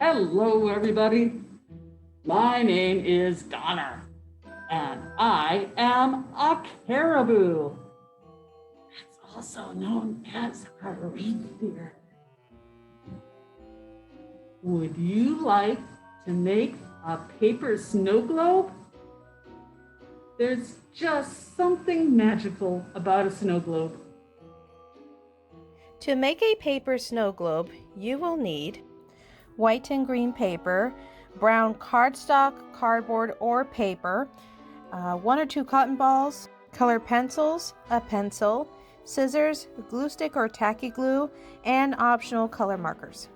Hello, everybody. My name is Donner, and I am a caribou. It's also known as a reindeer. Would you like to make a paper snow globe? There's just something magical about a snow globe. To make a paper snow globe, you will need white and green paper, brown cardstock, cardboard, or paper, 1 or 2 cotton balls, colored pencils, a pencil, scissors, glue stick or tacky glue, and optional color markers.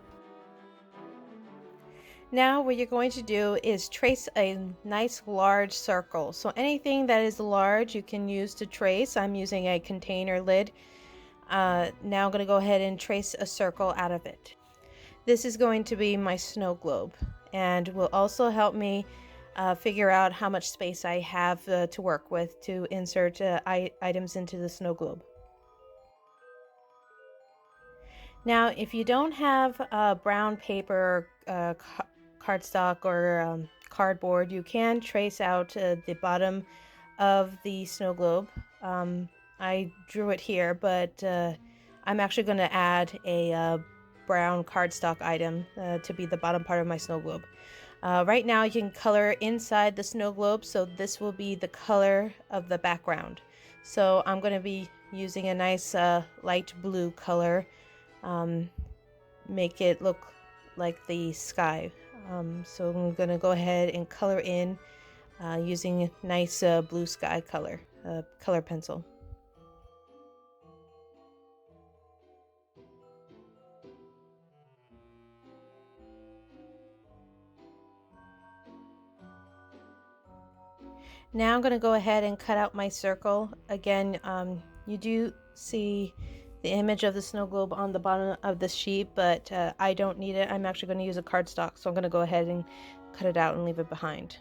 Now what you're going to do is trace a nice large circle. So anything that is large you can use to trace. I'm using a container lid. Now I'm going to go ahead and trace a circle out of it. This is going to be my snow globe and will also help me figure out how much space I have to work with to insert items into the snow globe. Now, if you don't have brown paper, cardstock, or cardboard, you can trace out the bottom of the snow globe. I drew it here, but I'm actually going to add a brown cardstock item to be the bottom part of my snow globe. Right now you can color inside the snow globe, so this will be the color of the background. So I'm going to be using a nice light blue color, make it look like the sky. So I'm going to go ahead and color in using a nice blue sky color pencil. Now I'm going to go ahead and cut out my circle. Again, you do see the image of the snow globe on the bottom of the sheet, but I don't need it. I'm actually going to use a cardstock, so I'm going to go ahead and cut it out and leave it behind.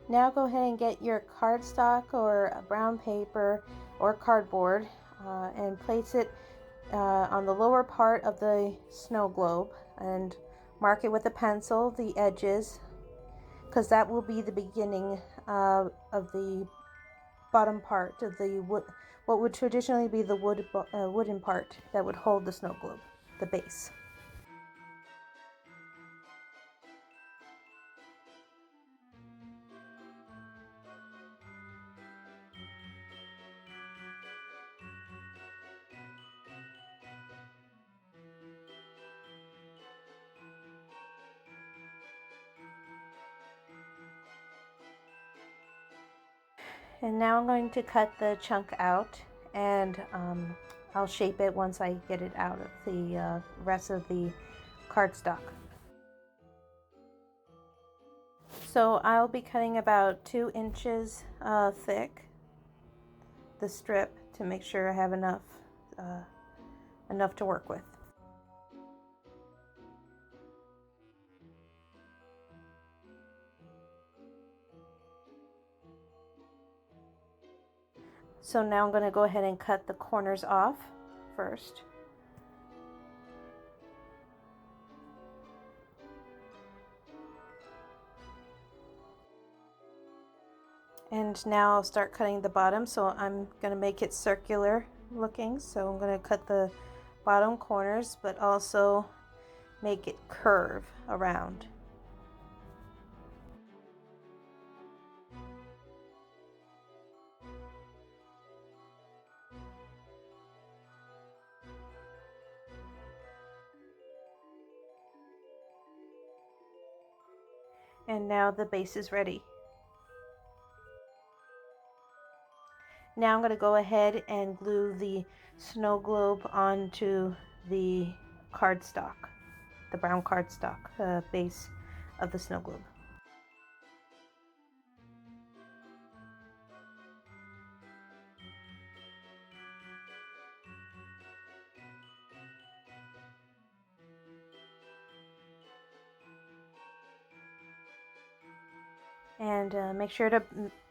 Now go ahead and get your cardstock or brown paper or cardboard and place it on the lower part of the snow globe and mark it with a pencil, the edges, because that will be the beginning of the bottom part of the wood, what would traditionally be the wooden part that would hold the snow globe, the base. And now I'm going to cut the chunk out, and I'll shape it once I get it out of the rest of the cardstock. So I'll be cutting about 2 inches thick, the strip, to make sure I have enough to work with. So now I'm going to go ahead and cut the corners off first. And now I'll start cutting the bottom, so I'm going to make it circular looking. So I'm going to cut the bottom corners, but also make it curve around. And now the base is ready. Now I'm going to go ahead and glue the snow globe onto the cardstock, the brown cardstock base of the snow globe. And make sure to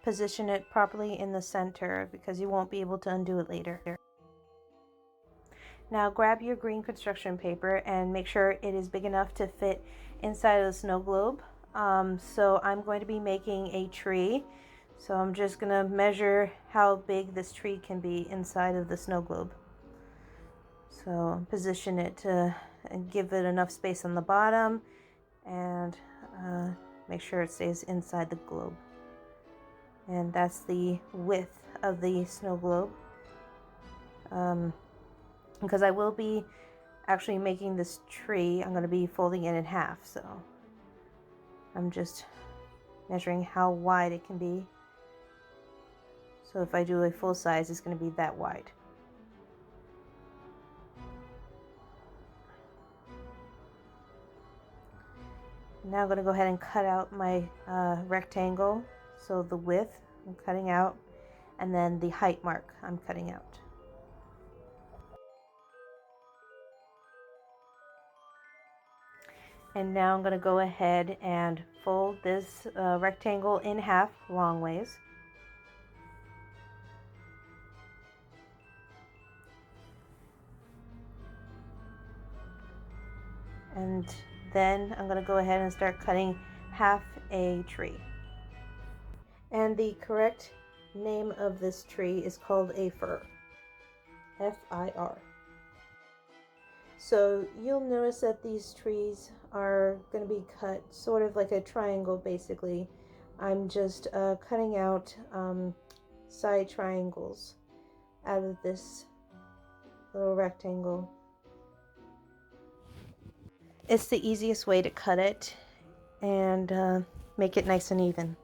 position it properly in the center because you won't be able to undo it later. Now grab your green construction paper and make sure it is big enough to fit inside of the snow globe. So I'm going to be making a tree. So I'm just going to measure how big this tree can be inside of the snow globe. So position it to give it enough space on the bottom and make sure it stays inside the globe. And that's the width of the snow globe. Because I will be actually making this tree, I'm going to be folding it in half, so I'm just measuring how wide it can be. So if I do a full size, it's going to be that wide. Now I'm going to go ahead and cut out my rectangle. So the width I'm cutting out, and then the height mark I'm cutting out. And now I'm going to go ahead and fold this rectangle in half long ways. And then I'm going to go ahead and start cutting half a tree. And the correct name of this tree is called a fir. F-I-R. So you'll notice that these trees are going to be cut sort of like a triangle basically. I'm just cutting out side triangles out of this little rectangle. It's the easiest way to cut it and make it nice and even.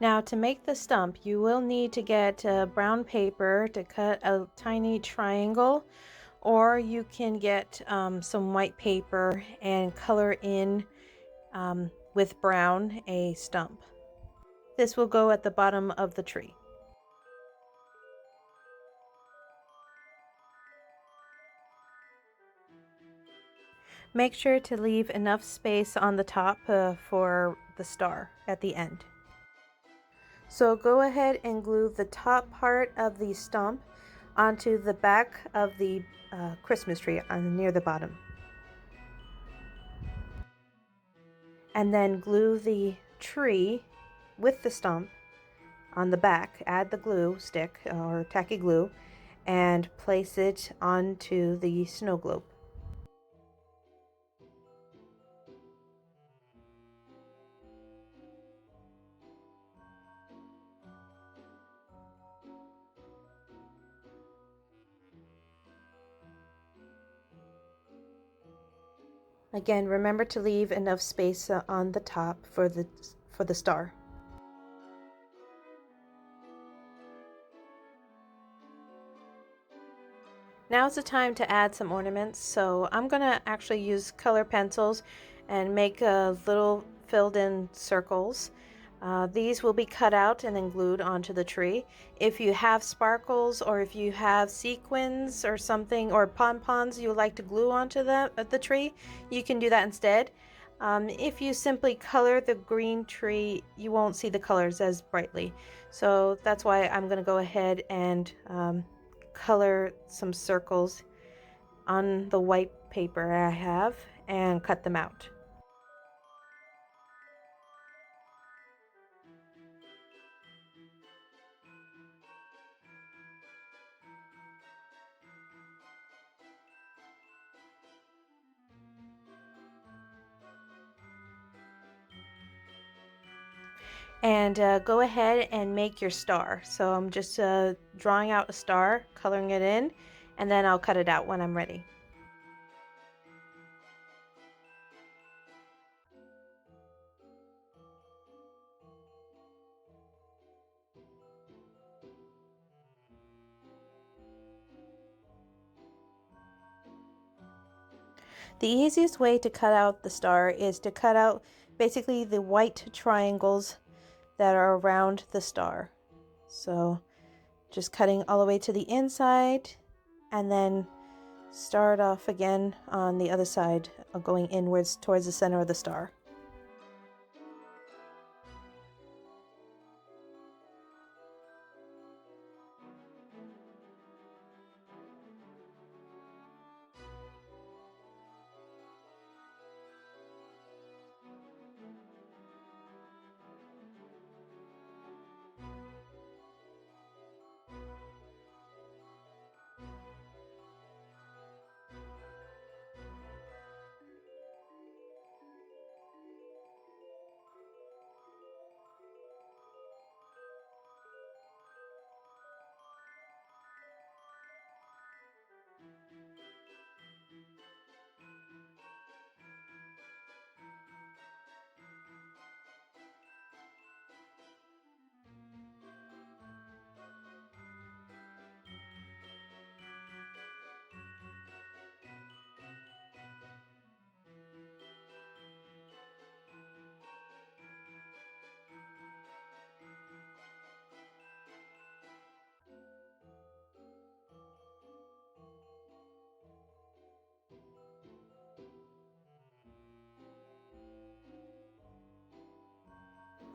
Now to make the stump, you will need to get brown paper to cut a tiny triangle, or you can get some white paper and color in with brown a stump. This will go at the bottom of the tree. Make sure to leave enough space on the top for the star at the end. So go ahead and glue the top part of the stump onto the back of the Christmas tree near the bottom. And then glue the tree with the stump on the back. Add the glue stick or tacky glue and place it onto the snow globe. Again, remember to leave enough space on the top for the star. Now's the time to add some ornaments, so I'm gonna actually use color pencils and make little filled in circles. These will be cut out and then glued onto the tree. If you have sparkles or if you have sequins or something or pompons you would like to glue onto the tree, you can do that instead. If you simply color the green tree, you won't see the colors as brightly. So that's why I'm going to go ahead and color some circles on the white paper I have and cut them out. And go ahead and make your star. So I'm just drawing out a star, coloring it in, and then I'll cut it out when I'm ready. The easiest way to cut out the star is to cut out basically the white triangles that are around the star. So just cutting all the way to the inside and then start off again on the other side, going inwards towards the center of the star.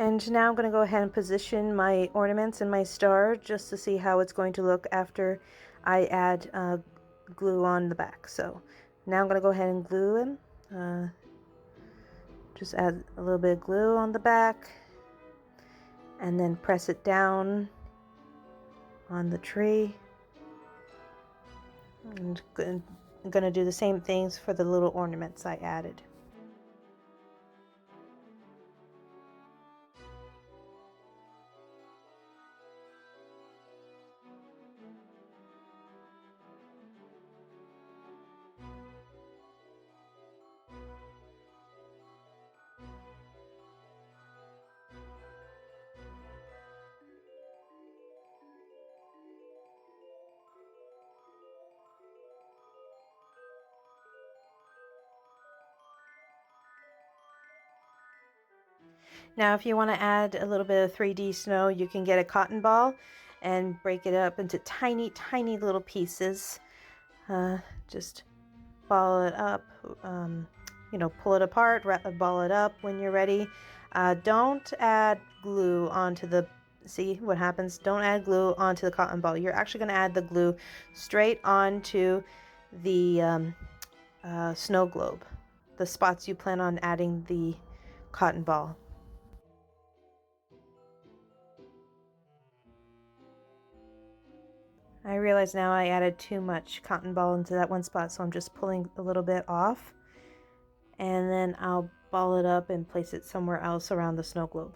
And now I'm going to go ahead and position my ornaments and my star just to see how it's going to look after I add glue on the back. So now I'm going to go ahead and glue them. Just add a little bit of glue on the back and then press it down on the tree. And I'm going to do the same things for the little ornaments I added. Now if you want to add a little bit of 3D snow, you can get a cotton ball and break it up into tiny little pieces. Just ball it up, pull it apart, ball it up when you're ready. Don't add glue onto the, see what happens? Don't add glue onto the cotton ball. You're actually going to add the glue straight onto the snow globe, the spots you plan on adding the cotton ball. I realize now I added too much cotton ball into that one spot, so I'm just pulling a little bit off, and then I'll ball it up and place it somewhere else around the snow globe.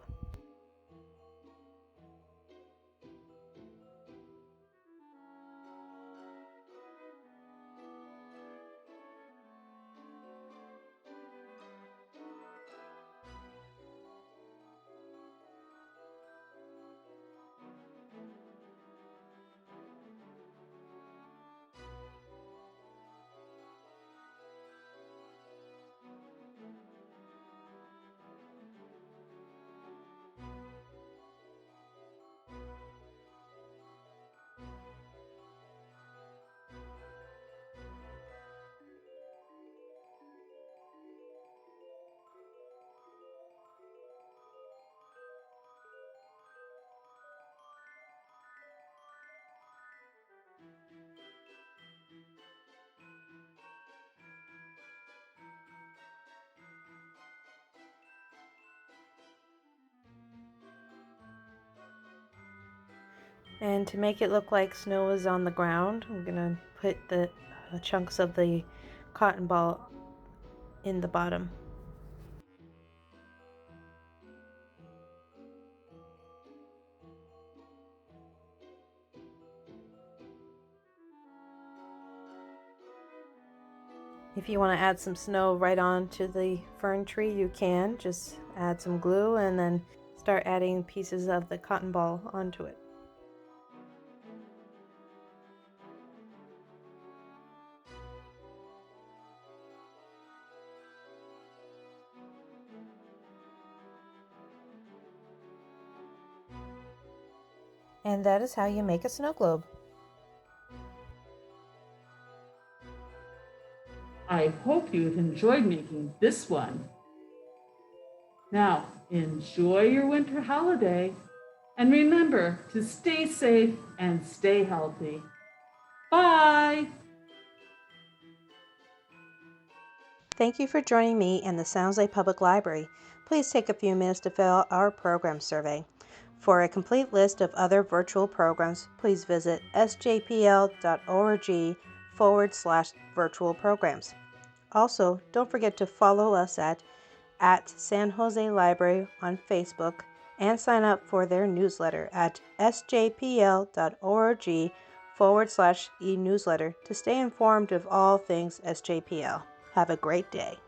And to make it look like snow is on the ground, I'm gonna put the chunks of the cotton ball in the bottom. If you want to add some snow right onto the fern tree, you can. Just add some glue and then start adding pieces of the cotton ball onto it. And that is how you make a snow globe. I hope you've enjoyed making this one. Now, enjoy your winter holiday and remember to stay safe and stay healthy. Bye! Thank you for joining me in the Sounds Lake Public Library. Please take a few minutes to fill out our program survey. For a complete list of other virtual programs, please visit sjpl.org/virtual programs. Also, don't forget to follow us at San Jose Library on Facebook and sign up for their newsletter at sjpl.org/e-newsletter to stay informed of all things SJPL. Have a great day.